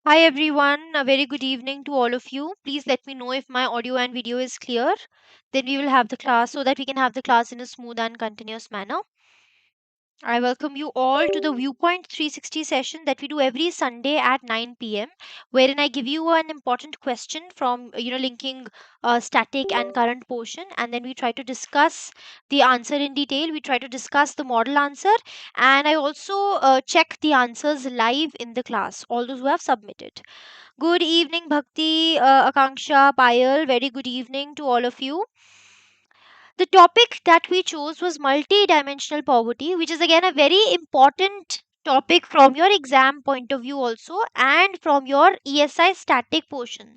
Hi everyone, a very good evening to all of you. Please let me know if my audio and video is clear. Then we will have the class so that we can have the class in a smooth and continuous manner. I welcome you all to the Viewpoint 360 session that we do every Sunday at 9 p.m., wherein I give you an important question from, linking static and current portion, and then we try to discuss the answer in detail. We try to discuss the model answer, and I also check the answers live in the class, all those who have submitted. Good evening, Bhakti, Akanksha, Payal. Very good evening to all of you. The topic that we chose was multi-dimensional poverty, which is again a very important topic from your exam point of view also and from your ESI static portion.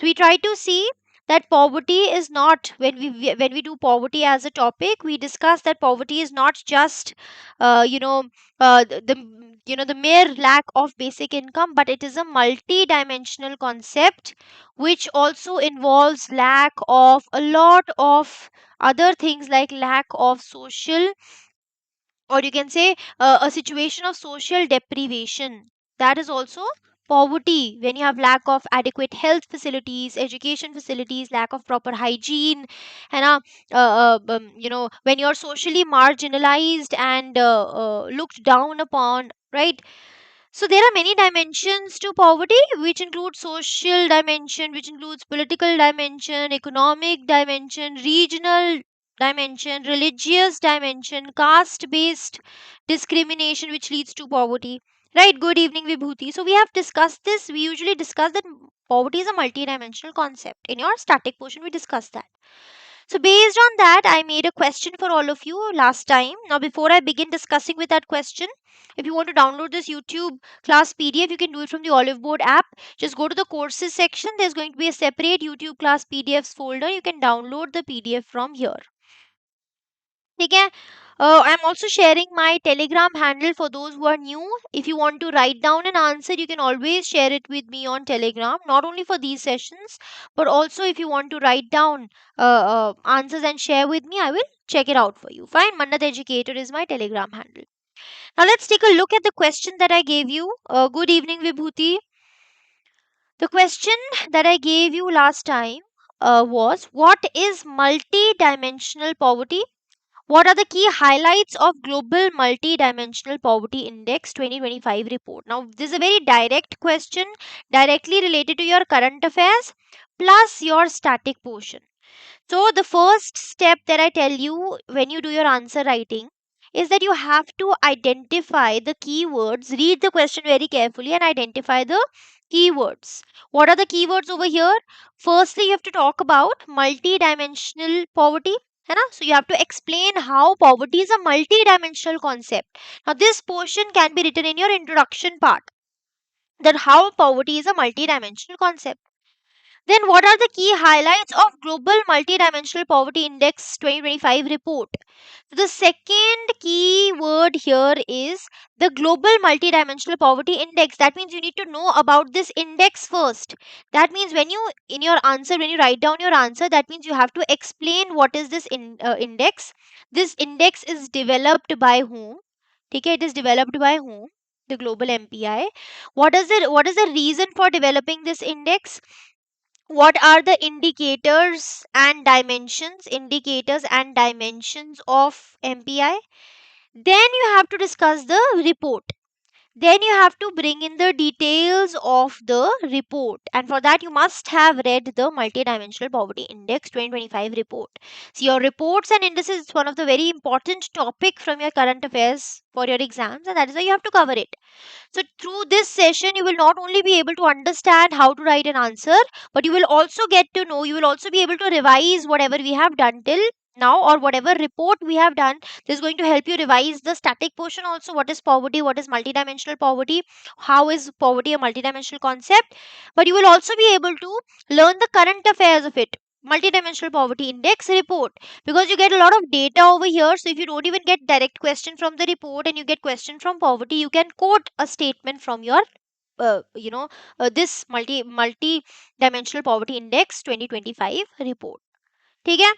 So we try to see that poverty is not when we do poverty as a topic, we discuss that poverty is not just uh, you know the mere lack of basic income, but it is a multi-dimensional concept which also involves lack of a lot of other things like lack of social, or you can say a situation of social deprivation. That is also poverty. When you have lack of adequate health facilities, education facilities, lack of proper hygiene, and when you're socially marginalized and looked down upon, right? So there are many dimensions to poverty, which include social dimension, which includes political dimension, economic dimension, regional dimension, religious dimension, caste based discrimination, which leads to poverty. Right, good evening, Vibhuti. So we have discussed this. We usually discuss that poverty is a multi-dimensional concept. In your static portion, we discussed that. So based on that, I made a question for all of you last time. Now, before I begin discussing with that question, if you want to download this YouTube class PDF, you can do it from the Olive Board app. Just go to the courses section. There's going to be a separate YouTube class PDFs folder. You can download the PDF from here. ठीक है? I'm also sharing my Telegram handle for those who are new. If you want to write down an answer, you can always share it with me on Telegram. Not only for these sessions, but also if you want to write down answers and share with me, I will check it out for you. Fine. Mannat Educator is my Telegram handle. Now let's take a look at the question that I gave you. Good evening, Vibhuti. The question that I gave you last time was, what is multi-dimensional poverty? What are the key highlights of Global Multidimensional Poverty Index 2025 report? Now, this is a very direct question, directly related to your current affairs plus your static portion. So, the first step that I tell you when you do your answer writing is that you have to identify the keywords. Read the question very carefully and identify the keywords. What are the keywords over here? Firstly, you have to talk about multi-dimensional poverty. है ना? So you have to explain how poverty is a multi-dimensional concept. Now this portion can be written in your introduction part, that how poverty is a multi-dimensional concept. Then, what are the key highlights of Global Multidimensional Poverty Index 2025 report? So the second key word here is the Global Multidimensional Poverty Index. That means you need to know about this index first. That means when you, in your answer, when you write down your answer, that means you have to explain what is this index. This index is developed by whom? Okay, it is developed by whom? The Global MPI. What is it? What is the reason for developing this index? What are the indicators and dimensions of MPI? Then you have to discuss the report. Then you have to bring in the details of the report, and for that you must have read the Multidimensional Poverty Index 2025 report. So your reports and indices is one of the very important topic from your current affairs for your exams, and that is why you have to cover it. So, through this session, you will not only be able to understand how to write an answer, but you will also get to know, you will also be able to revise whatever we have done till now, or whatever report we have done. This is going to help you revise the static portion also. What is poverty? What is multidimensional poverty? How is poverty a multidimensional concept? But you will also be able to learn the current affairs of it. Multidimensional poverty index report, because you get a lot of data over here. So if you don't even get direct question from the report and you get question from poverty, you can quote a statement from your this multi dimensional poverty index 2025 report. ठीक है?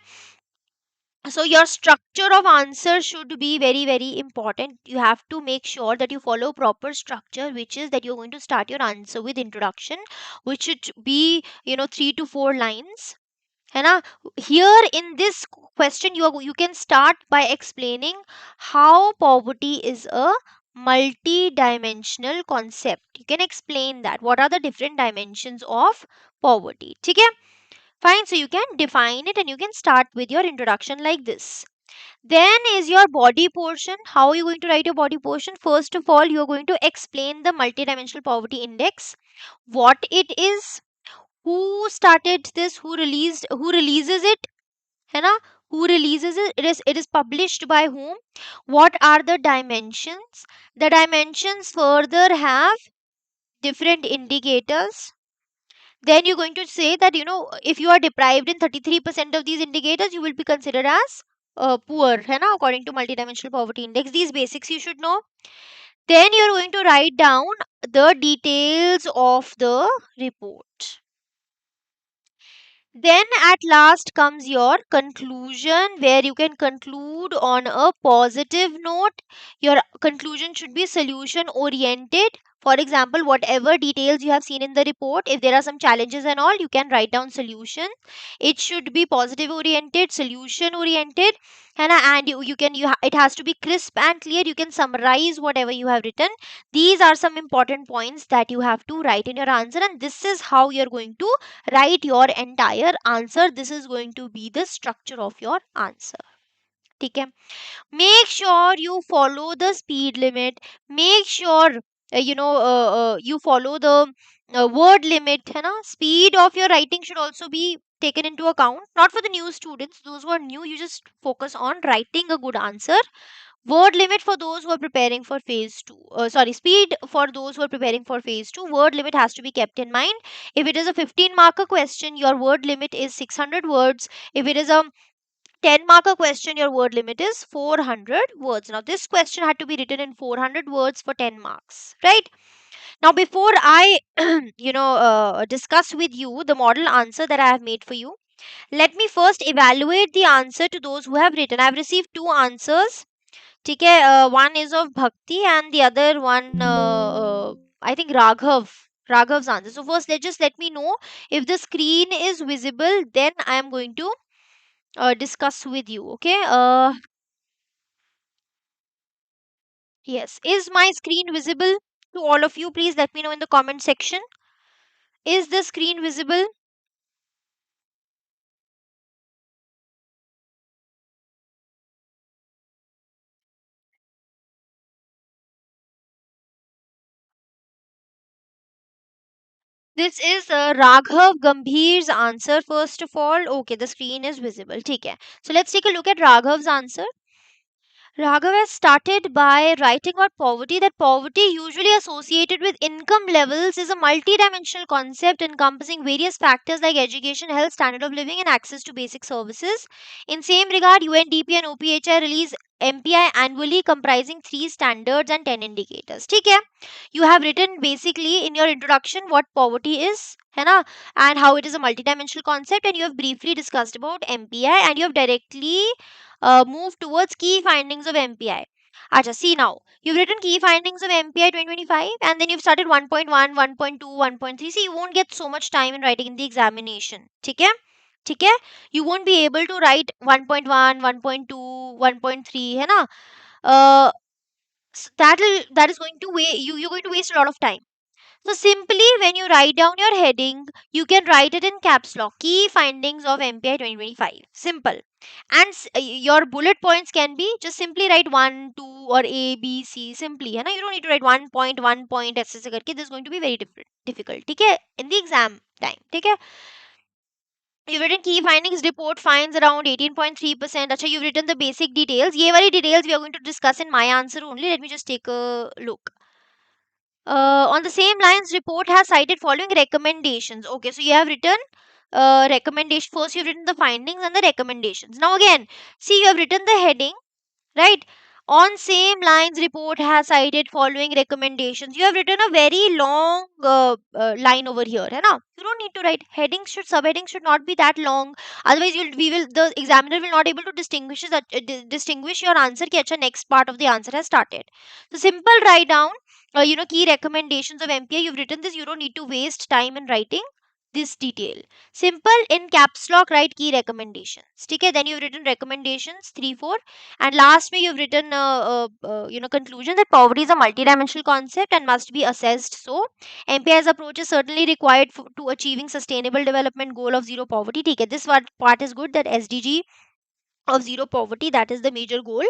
So your structure of answer should be very very important. You have to make sure that you follow proper structure, which is that you're going to start your answer with introduction, which should be 3 to 4 lines, है ना. Here in this question you can start by explaining how poverty is a multi-dimensional concept. You can explain that what are the different dimensions of poverty. ठीक है. Fine, so you can define it and you can start with your introduction like this. Then is your body portion. How are you going to write your body portion? First of all, you are going to explain the multidimensional poverty index, what it is, who started this, who releases it, है ना? Who releases it? It is published by whom? What are the dimensions? The dimensions further have different indicators. Then you're going to say that if you are deprived in 33% of these indicators, you will be considered as poor, है ना? According to multidimensional poverty index. These basics you should know. Then you're going to write down the details of the report. Then at last comes your conclusion, where you can conclude on a positive note. Your conclusion should be solution oriented. For example, whatever details you have seen in the report, if there are some challenges and all, you can write down solution. It should be positive oriented, solution oriented, and it has to be crisp and clear. You can summarize whatever you have written. These are some important points that you have to write in your answer, and this is how you're going to write your entire answer. This is going to be the structure of your answer. ठीक है. Make sure you follow the speed limit. Make sure you follow the word limit, है ना. Speed of your writing should also be taken into account. Not for the new students, those who are new, you just focus on writing a good answer. Word limit for those who are preparing for phase 2. Speed for those who are preparing for phase 2. Word limit has to be kept in mind. If it is a 15 marker question, your word limit is 600 words. If it is a 10 marker question, your word limit is 400 words. Now this question had to be written in 400 words for 10 marks, right? Now before I discuss with you the model answer that I have made for you, let me first evaluate the answer to those who have written. I have received two answers. ठीक है. One is of Bhakti and the other one, I think Raghav's answer. So first let me know if the screen is visible, then I am going to discuss with you. Okay. Yes, is my screen visible to all of you? Please let me know in the comment section. Is the screen visible? This is Raghav Gambhir's answer. First of all, okay, the screen is visible. ठीक है. So let's take a look at Raghav's answer. Raghav has started by writing about poverty, that poverty usually associated with income levels is a multi-dimensional concept encompassing various factors like education, health, standard of living and access to basic services. In same regard, UNDP and OPHI release MPI annually comprising 3 standards and 10 indicators. ठीक है. You have written basically in your introduction what poverty is, है ना, and how it is a multi-dimensional concept, and you have briefly discussed about MPI, and you have directly move towards key findings of MPI. Acha, see now, you've written key findings of MPI 2025 and then you've started 1.1, 1.2, 1.3. See, you won't get so much time in writing in the examination. ठीक है? ठीक है? You won't be able to write 1.1, 1.2, 1.3, है ना? Uh, that is going to you're going to waste a lot of time. So simply when you write down your heading, you can write it in caps lock. Key findings of MPI 2025. Simple. And your bullet points can be just simply write 1, 2 or A, B, C. Simply. है ना? You don't need to write 1 point ऐसे करके. This is going to be very difficult. ठीक है? In the exam time. ठीक है? You've written key findings, report finds around 18.3%. Acha, you've written the basic details. ये वाली details we are going to discuss in my answer only. Let me just take a look. On the same lines, report has cited following recommendations. Okay, so you have written recommendation. First, you've written the findings and the recommendations. Now again, see, you have written the heading, right? On same lines, report has cited following recommendations. You have written a very long line over here, है ना? You don't need to write headings. Subheadings should not be that long. Otherwise, the examiner will not able to distinguish your answer. कि अच्छा next part of the answer has started. So simple write down. Key recommendations of MPI. You've written this. You don't need to waste time in writing this detail. Simple in caps lock, write key recommendations. Okay, then you've written recommendations 3 4, and last में you've written conclusion that poverty is a multidimensional concept and must be assessed. So MPI's approach is certainly required to achieving sustainable development goal of zero poverty. ठीक है, this part is good, that SDG of zero poverty, that is the major goal.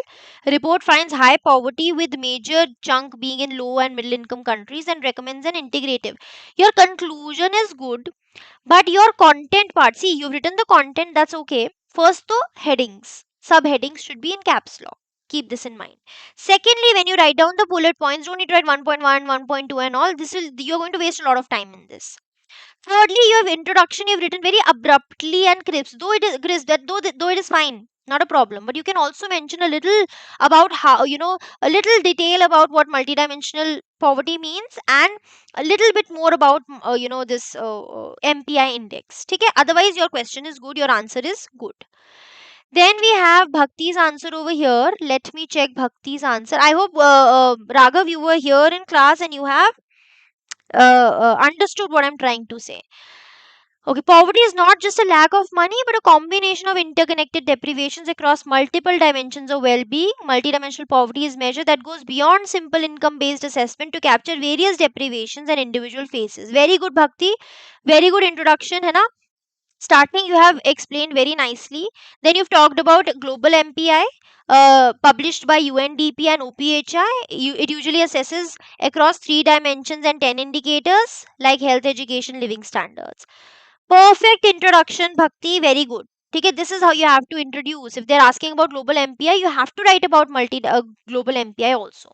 Report finds high poverty with major chunk being in low and middle income countries and recommends an integrative. Your conclusion is good, but your content part, see, you've written the content, that's okay. First, the headings, subheadings should be in caps lock. Keep this in mind. Secondly, when you write down the bullet points, don't need to write 1.1, 1.2 and all. You're going to waste a lot of time in this. Thirdly, you have introduction, you've written very abruptly and crisp. Though it is crisp, though it is fine, not a problem. But you can also mention a little about how, a little detail about what multidimensional poverty means, and a little bit more about this MPI index. Okay? Otherwise, your question is good, your answer is good. Then we have Bhakti's answer over here. Let me check Bhakti's answer. I hope Raghav, you were here in class and you have understood what I'm trying to say. Okay, poverty is not just a lack of money, but a combination of interconnected deprivations across multiple dimensions of well being. Multidimensional poverty is measure that goes beyond simple income based assessment to capture various deprivations and individual phases. Very good, Bhakti. Very good introduction, है ना? Starting, you have explained very nicely. Then you've talked about global MPI. Published by UNDP and OPHI, it usually assesses across 3 dimensions and 10 indicators like health, education, living standards. Perfect introduction, Bhakti. Very good. Okay, this is how you have to introduce. If they're asking about global MPI, you have to write about global MPI also.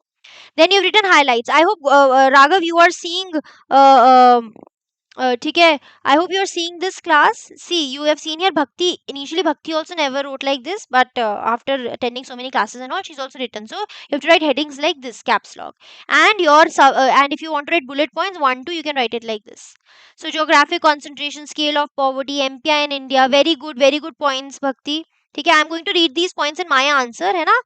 Then you've written highlights. I hope Raghav, you are seeing ठीक है. I hope you're seeing this class. See, you have seen here Bhakti. Initially, Bhakti also never wrote like this, but after attending so many classes and all, she's also written. So you have to write headings like this, caps lock, and and if you want to write bullet points 1 2, you can write it like this. So geographic concentration scale of poverty, MPI in India. Very good points, Bhakti. ठीक है, I'm going to read these points in my answer, है ना?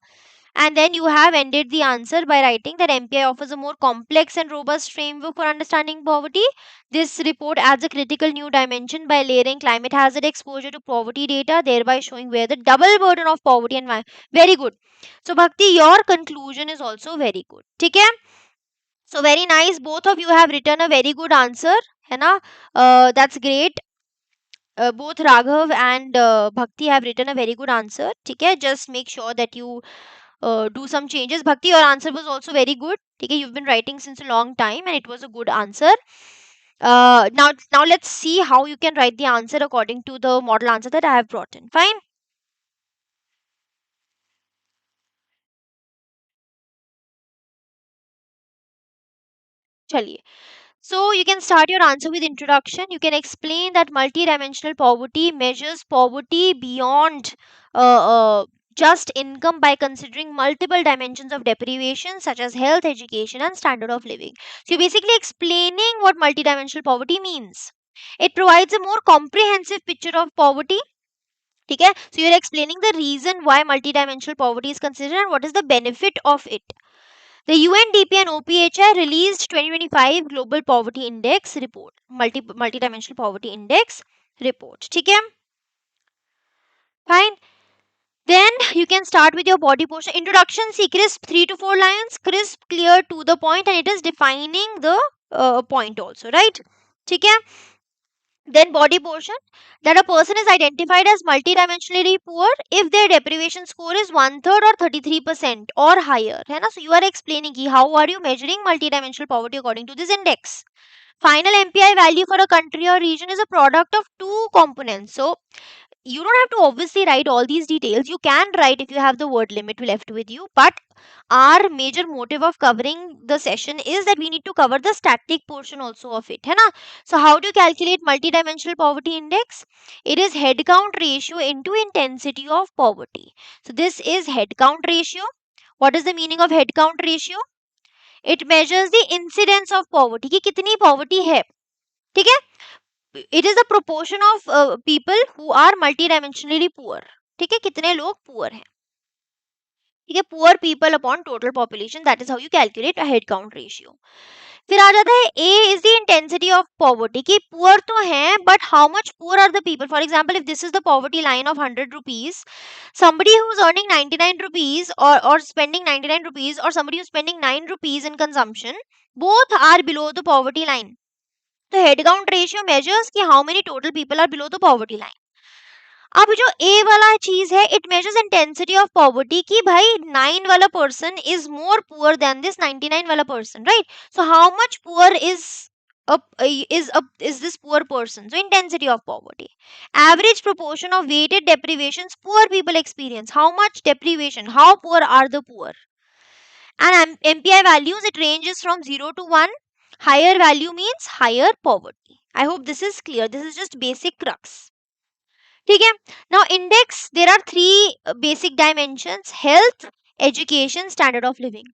And then you have ended the answer by writing that MPI offers a more complex and robust framework for understanding poverty. This report adds a critical new dimension by layering climate hazard exposure to poverty data, thereby showing where the double burden of poverty and very good. So Bhakti, your conclusion is also very good. Okay? So very nice. Both of you have written a very good answer. है ना? That's great. Both Raghav and Bhakti have written a very good answer. Okay? Just make sure that you do some changes. Bhakti, your answer was also very good. Okay, you've been writing since a long time and it was a good answer. Now let's see how you can write the answer according to the model answer that I have brought in. Fine. Chaliye. So you can start your answer with introduction. You can explain that multidimensional poverty measures poverty beyond just income by considering multiple dimensions of deprivation such as health, education, and standard of living. So you're basically explaining what multidimensional poverty means. It provides a more comprehensive picture of poverty. Okay? So you're explaining the reason why multidimensional poverty is considered and what is the benefit of it. The UNDP and OPHI released 2025 Global Poverty Index report, multidimensional poverty index report. Okay? Fine. Then you can start with your body portion. Introduction, see, crisp 3 to 4 lines, crisp, clear, to the point, and it is defining the point also, right? Okay? Then body portion, that a person is identified as multidimensionally poor if their deprivation score is 1/3 or 33% or higher. है ना? So you are explaining ki how are you measuring multidimensional poverty according to this index. Final MPI value for a country or region is a product of two components. So you don't have to obviously write all these details. You can write if you have the word limit left with you, but our major motive of covering the session is that we need to cover the static portion also of it, है ना? So how do you calculate multidimensional poverty index? It is head count ratio into intensity of poverty. So this is head count ratio. What is the meaning of head count ratio? It measures the incidence of poverty, कि कितनी poverty है, ठीक है. It is the proportion of people who are multidimensionally poor, ठीक है, कितने लोग poor हैं, ठीक है. Poor people upon total population, that is how you calculate a head count ratio. फिर आ जाता है A is the intensity of poverty, कि poor तो हैं but how much poor are the people. For example, if this is the poverty line of 100 rupees, somebody who is earning 99 rupees or spending 99 rupees, or somebody who is spending 9 rupees in consumption, both are below the poverty line. तो head count ratio measures कि how many total people are below the poverty line. अब जो A वाला चीज है, it measures intensity of poverty, कि भाई 9 वाला person is more poor than this 99 वाला person, right. So how much poor is this poor person. So intensity of poverty. Average proportion of weighted deprivations poor people experience. How much deprivation, how poor are the poor. And MPI values, it ranges from 0 to 1. Higher value means higher poverty. I hope this is clear. This is just basic crux. Okay. Now index, there are three basic dimensions: health, education, standard of living.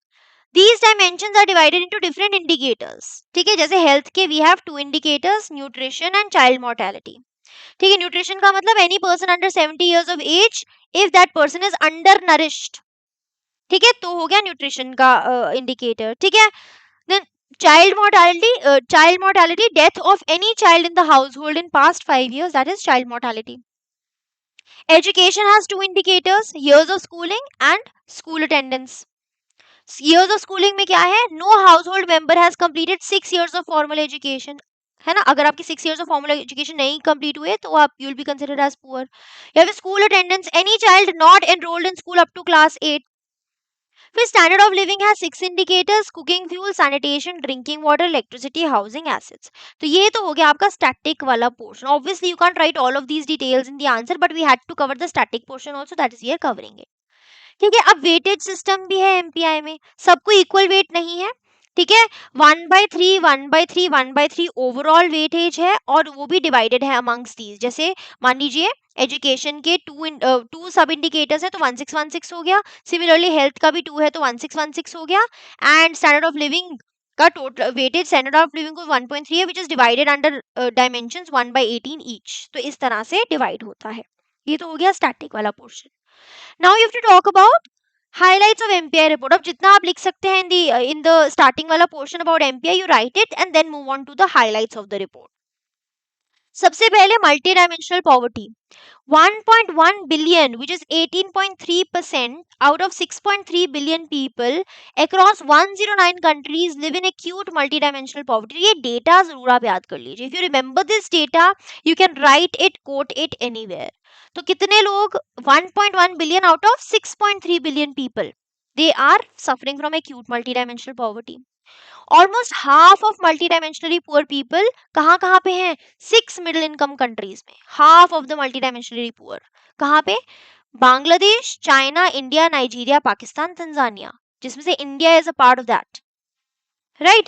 These dimensions are divided into different indicators. ठीक है, जैसे health के we have two indicators: nutrition and child mortality. ठीक है, nutrition का मतलब any person under 70 years of age, if that person is undernourished, ठीक है, तो हो गया न्यूट्रिशन का इंडिकेटर. ठीक है. Then child mortality, death of any child in the household in past 5 years, that is child mortality. Education has two indicators: years of schooling and school attendance. Years of schooling में क्या है? No household member has completed 6 years of formal education, है ना. अगर आपकी 6 years of formal education नहीं complete हुए तो आप you will be considered as poor. या फिर school attendance, any child not enrolled in school up to class 8. फिर स्टैंडर्ड ऑफ लिविंग है 6 indicators: cooking fuel, sanitation, drinking water, electricity, housing, assets. तो ये तो हो गया आपका स्टैटिक वाला portion. Obviously you can't write all of these details in the answer, but we had to cover the static portion also, that is we are covering it. ठीक है. अब वेटेज सिस्टम भी है एमपीआई में, सबको equal weight नहीं है. ठीक है. 1/3 1/3 1/3 ओवरऑल वेटेज है, और वो भी डिवाइडेड है अमंग्स दीज. जैसे मान लीजिए एजुकेशन के टू सब इंडिकेटर्स है तो 1616 हो गया. सिमिलरली हेल्थ का भी 2 है तो 1616 हो गया. एंड स्टैंडर्ड ऑफ लिविंग का total weightage standard of living को 1.3 है, which is divided under dimensions 1/18 each. तो इस तरह से डिवाइड होता है. ये तो हो गया स्टैटिक वाला portion. Now you have to talk about highlights of MPI report. अब जितना आप लिख सकते हैं in the starting वाला portion about MPI, you write it and then move on to the highlights of the report. सबसे पहले multidimensional poverty. 1.1 billion, which is 18.3% out of 6.3 billion people across 109 countries live in acute multidimensional poverty. ये data जरूर आप याद कर लीजिए. If you remember this data, you can write it, quote it anywhere. तो कितने लोग? 1.1 billion out of 6.3 billion people, they are suffering from acute multidimensional poverty. Almost half of multidimensionally poor people कहाँ पे हैं? 6 middle income countries में. Half of the multidimensionally poor कहाँ पे? Bangladesh, China, India, Nigeria, Pakistan, Tanzania, जिसमें से India is a part of that, right?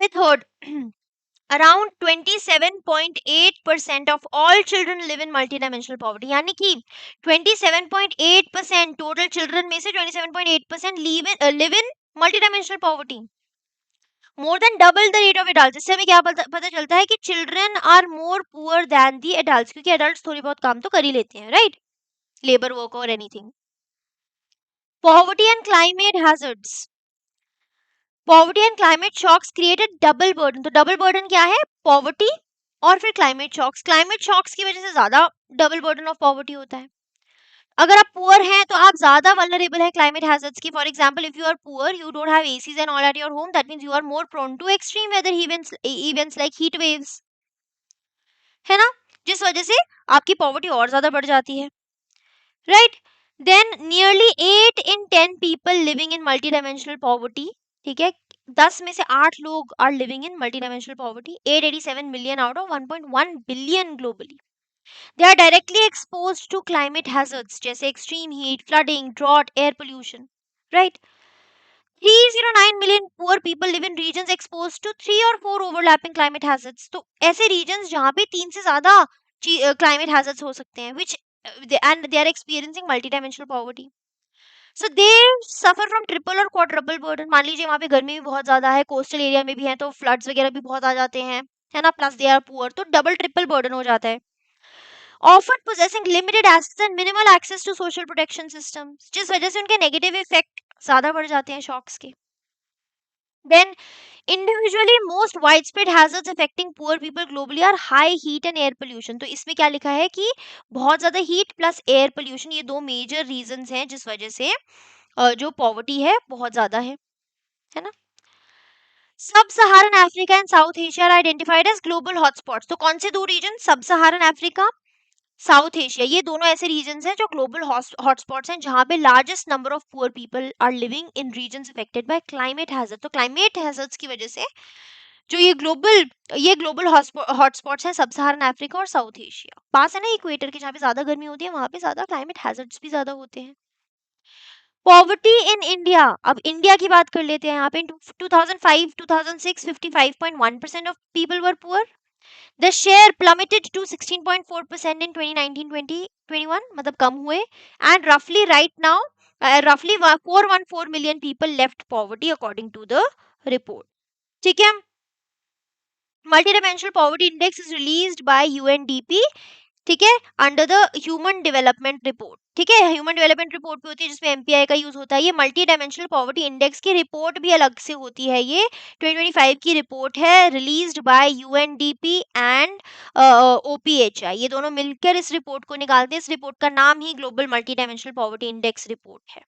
Third, around 27.8% of all children live in multidimensional poverty. यानी कि 27.8% total children में से 27.8% live in multidimensional poverty. More than double the rate of adults. इससे हमें क्या पता चलता है कि children are more poor than the adults, क्योंकि adults थोड़ी बहुत काम तो कर ही लेते हैं, right? Labor work or anything. Poverty and climate hazards. Poverty and climate shocks create a double burden. तो double burden क्या है? Poverty और फिर climate shocks. Climate shocks की वजह से ज़्यादा double burden of poverty होता है. अगर आप poor हैं तो आप ज़्यादा vulnerable हैं climate hazards की. For example, if you are poor, you don't have ACs and all at your home, that means you are more prone to extreme weather events like heat waves, है ना, जिस वजह से आपकी poverty और ज़्यादा बढ़ जाती है, right? Then nearly 8 in 10 people living in multidimensional poverty, ठीक है, 10 में से 8 लोग are living in multidimensional poverty. 887 million out of 1.1 billion globally. They are directly exposed to climate hazards जैसे extreme heat, flooding, drought, air pollution, right? 309 million poor people live in regions exposed to 3 or 4 overlapping climate hazards. तो ऐसे regions जहाँ पे 3 से ज़्यादा climate hazards हो सकते हैं, which and they are experiencing multidimensional poverty. So they suffer from triple और क्वाड्रपल बर्डन. मान लीजिए वहाँ पे गर्मी भी बहुत ज्यादा है, कोस्टल एरिया में भी है, तो फ्लड्स वगैरह भी बहुत आ जाते हैं, है ना, प्लस दे आर पुअर, तो डबल ट्रिपल बर्डन हो जाता है. Often possessing limited assets and minimal access to social protection systems, जिस वजह से उनके नेगेटिव इफेक्ट ज्यादा बढ़ जाते हैं शॉक्स के. Then individually most widespread hazards affecting poor people globally are high heat and air pollution. तो इसमें क्या लिखा है कि बहुत ज्यादा हीट प्लस एयर पोल्यूशन, ये दो मेजर रीजंस हैं जिस वजह से जो पॉवर्टी है बहुत ज्यादा है ना. Sub Saharan Africa and South Asia are identified as global hotspots. तो कौन से दो रीजन, सब सहारन अफ्रीका, साउथ एशिया, ये दोनों ऐसे रीजन्स हैं जो ग्लोबल हॉटस्पॉट्स हैं, जहां पे largest number of poor people are living in regions affected by climate hazard. तो क्लाइमेट हैजर्ड्स की वजह से जो ये ग्लोबल हॉटस्पॉट्स हैं, सब सहारन अफ्रीका और साउथ एशिया, पास है ना इक्वेटर के, जहाँ पे ज्यादा गर्मी होती है वहां पे ज्यादा क्लाइमेट हैजर्ड्स भी ज्यादा होते हैं. पॉवर्टी इन इंडिया, अब इंडिया की बात कर लेते हैं. यहाँ पे 2005-2006 55.1% of people were poor. The share plummeted to 16.4% in 2019-2021, मतलब कम हुए, and roughly right now, roughly 414 million people left poverty according to the report. ठीक है. Multidimensional poverty index is released by UNDP, ठीक है, under the human development report. ठीक है, human development report भी होती है जिसमें एमपीआई का यूज होता है. ये मल्टी डायमेंशनल पॉवर्टी इंडेक्स की रिपोर्ट भी अलग से होती है. ये 2025 की रिपोर्ट है, released by UNDP and OPHI. ये दोनों मिलकर इस रिपोर्ट को निकालते हैं. इस रिपोर्ट का नाम ही global multidimensional poverty index report है.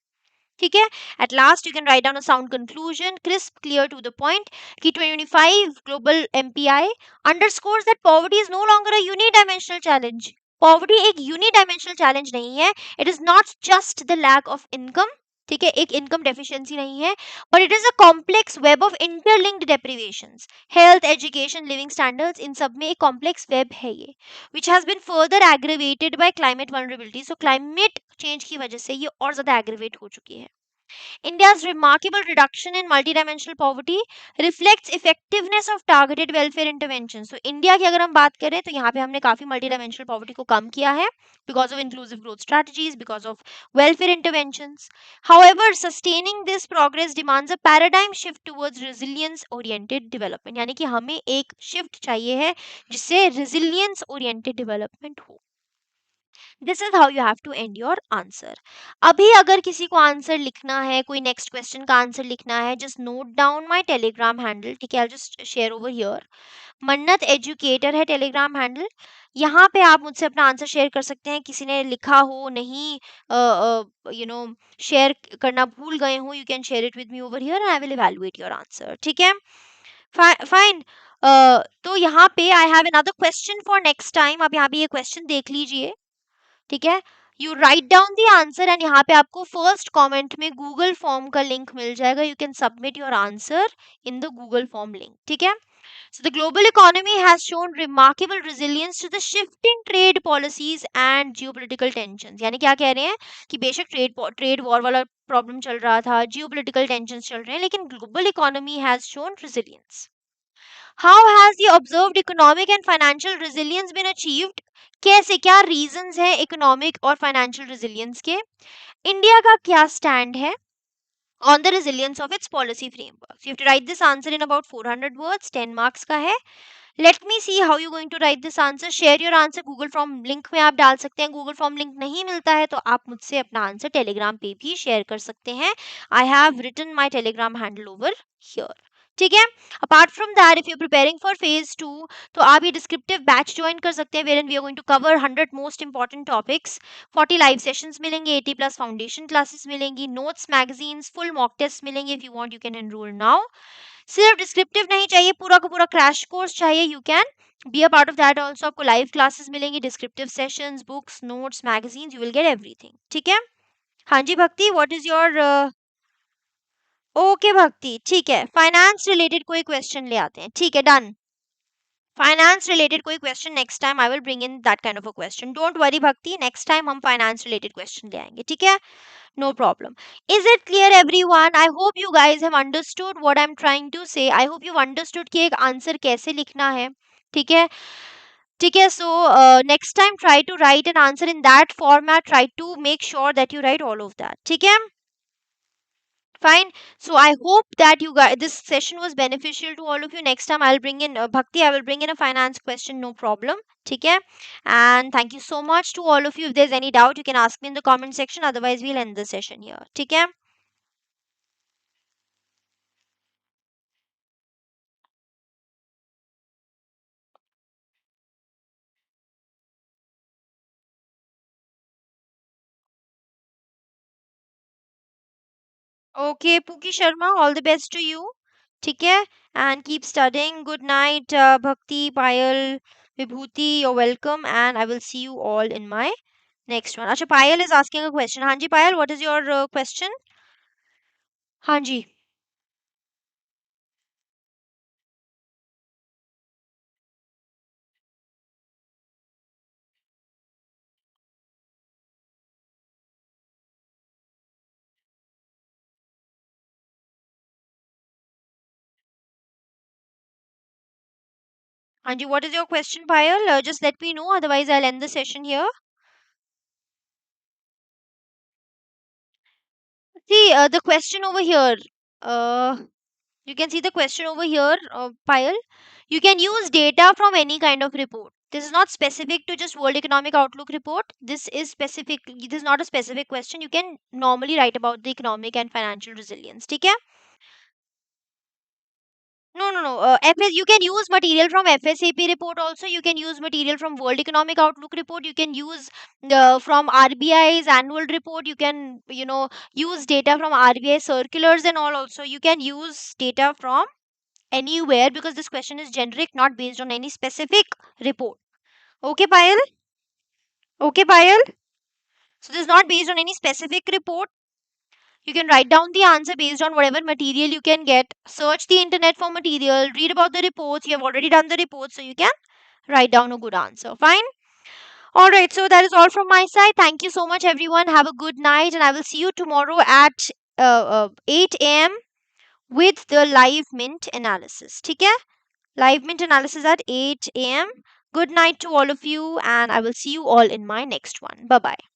ठीक है. At last you can write down a sound conclusion, crisp, clear, to the point, कि 2025 global MPI underscores that poverty is no longer a unidimensional challenge. Poverty एक unidimensional challenge नहीं है. It is not just the lack of income, ठीक है, एक income deficiency नहीं है, but it is a complex web of interlinked डेप्रिवेशंस, health, education, living standards, इन सब में एक कॉम्प्लेक्स वेब है ये, which has been further aggravated by climate vulnerability. So climate change की वजह से ये और ज्यादा एग्रीवेट हो चुकी है. India's remarkable reduction in multidimensional poverty reflects effectiveness of targeted welfare interventions. So India की अगर हम बात करें तो यहाँ पे हमने काफी multidimensional poverty को कम किया है because of inclusive growth strategies, because of welfare interventions. However, sustaining this progress demands a paradigm shift towards resilience oriented development. यानी कि हमें एक shift चाहिए है जिससे resilience oriented development हो. This is how you have to end your answer. अभी अगर किसी को आंसर लिखना है, कोई नेक्स्ट क्वेश्चन का आंसर लिखना है, just note down my Telegram handle. ठीक है, I just share over here. मन्नत एजुकेटर है टेलीग्राम हैंडल. यहाँ पे आप मुझसे अपना आंसर शेयर कर सकते हैं. किसी ने लिखा हो नहीं, यू नो, शेयर करना भूल गए हो, you can share it with me over here and I will evaluate your answer. ठीक है, फाइन. तो यहाँ पे I have another question for next time. आप यहाँ पे ये क्वेश्चन देख लीजिए. ठीक है, you write down the answer and यहाँ पे आपको फर्स्ट कमेंट में गूगल फॉर्म का लिंक मिल जाएगा. You can submit your answer in the Google form link. ठीक है. So the global economy has shown remarkable resilience to the shifting trade policies and geopolitical tensions. यानी क्या कह रहे हैं कि बेशक ट्रेड वॉर वाला प्रॉब्लम चल रहा था, जियोपॉलिटिकल टेंशंस चल रहे हैं, लेकिन global economy has shown resilience. How has the observed economic and financial resilience been achieved? कैसे, क्या रीजंस हैं इकोनॉमिक और फाइनेंशियल रेजिलियंस के? इंडिया का क्या स्टैंड है on the resilience of its policy frameworks? You have to write this answer in about 400 words. 10 marks का है. Let me see how you going to write this answer. Share your answer Google Form link में आप डाल सकते हैं. Google Form link नहीं मिलता है तो आप मुझसे अपना आंसर टेलीग्राम पे भी शेयर कर सकते हैं. I have written my telegram handle over here. ठीक है. Apart from that, if you preparing for phase 2 तो आप ये डिस्क्रिप्टिव बैच ज्वाइन कर सकते हैं, where we are going to cover 100 most important topics. 40 live sessions मिलेंगे, 80 प्लस फाउंडेशन क्लासेस मिलेंगी, notes, magazines, full mock test मिलेंगे. If you want you can enroll now. सिर्फ डिस्क्रिप्टिव नहीं चाहिए, पूरा का पूरा क्रैश कोर्स चाहिए, you can be a part of that also. आपको लाइव क्लासेस मिलेंगी, descriptive sessions, books, notes, magazines, you will get everything. ठीक है. हाँ जी भक्ति, व्हाट इज योर ओके भक्ति, ठीक है. फाइनेंस रिलेटेड कोई क्वेश्चन ले आते हैं. ठीक है, डन. फाइनेंस रिलेटेड कोई question next time I will bring in that kind of a question. Don't worry Bhakti, next time हम फाइनेंस रिलेटेड क्वेश्चन ले आएंगे. ठीक है, no problem. Is it clear everyone? I hope you guys have understood what I am trying to say. I hope you understood कि एक answer कैसे लिखना है. ठीक है, ठीक है, so next time try to write an answer in that format. Try to make sure that you write all of that. ठीक है, fine. So I hope that you guys, this session was beneficial to all of you. Next time I'll bring in Bhakti, I will bring in a finance question, no problem. ठीक है, and thank you so much to all of you. If there's any doubt, you can ask me in the comment section. Otherwise, we'll end the session here. ठीक है. Okay, Pookie Sharma, all the best to you. ठीक है, and keep studying. Good night, Bhakti, Payal, Vibhuti. You're welcome, and I will see you all in my next one. Acha, Payal is asking a question. हाँ जी, Payal, what is your question? हाँ जी. हाँ जी, what is your question, Payal? Just let me know, otherwise I'll end the session here. See, the question over here. Uh, you can see the question over here, Payal. You can use data from any kind of report. This is not specific to just World Economic Outlook report. This is specific. This is not a specific question. You can normally write about the economic and financial resilience. ठीक है? No, no, no. FS, you can use material from FSAP report also. You can use material from World Economic Outlook report. You can use from RBI's annual report. You can, use data from RBI circulars and all also. You can use data from anywhere because this question is generic, not based on any specific report. Okay, Payal? Okay, Payal? So this is not based on any specific report. You can write down the answer based on whatever material you can get. Search the internet for material, read about the reports. You have already done the reports, so you can write down a good answer. Fine? Alright, so that is all from my side. Thank you so much, everyone. Have a good night, and I will see you tomorrow at 8 a.m. with the live mint analysis. ठीक है? Live mint analysis at 8 a.m. Good night to all of you, and I will see you all in my next one. Bye bye.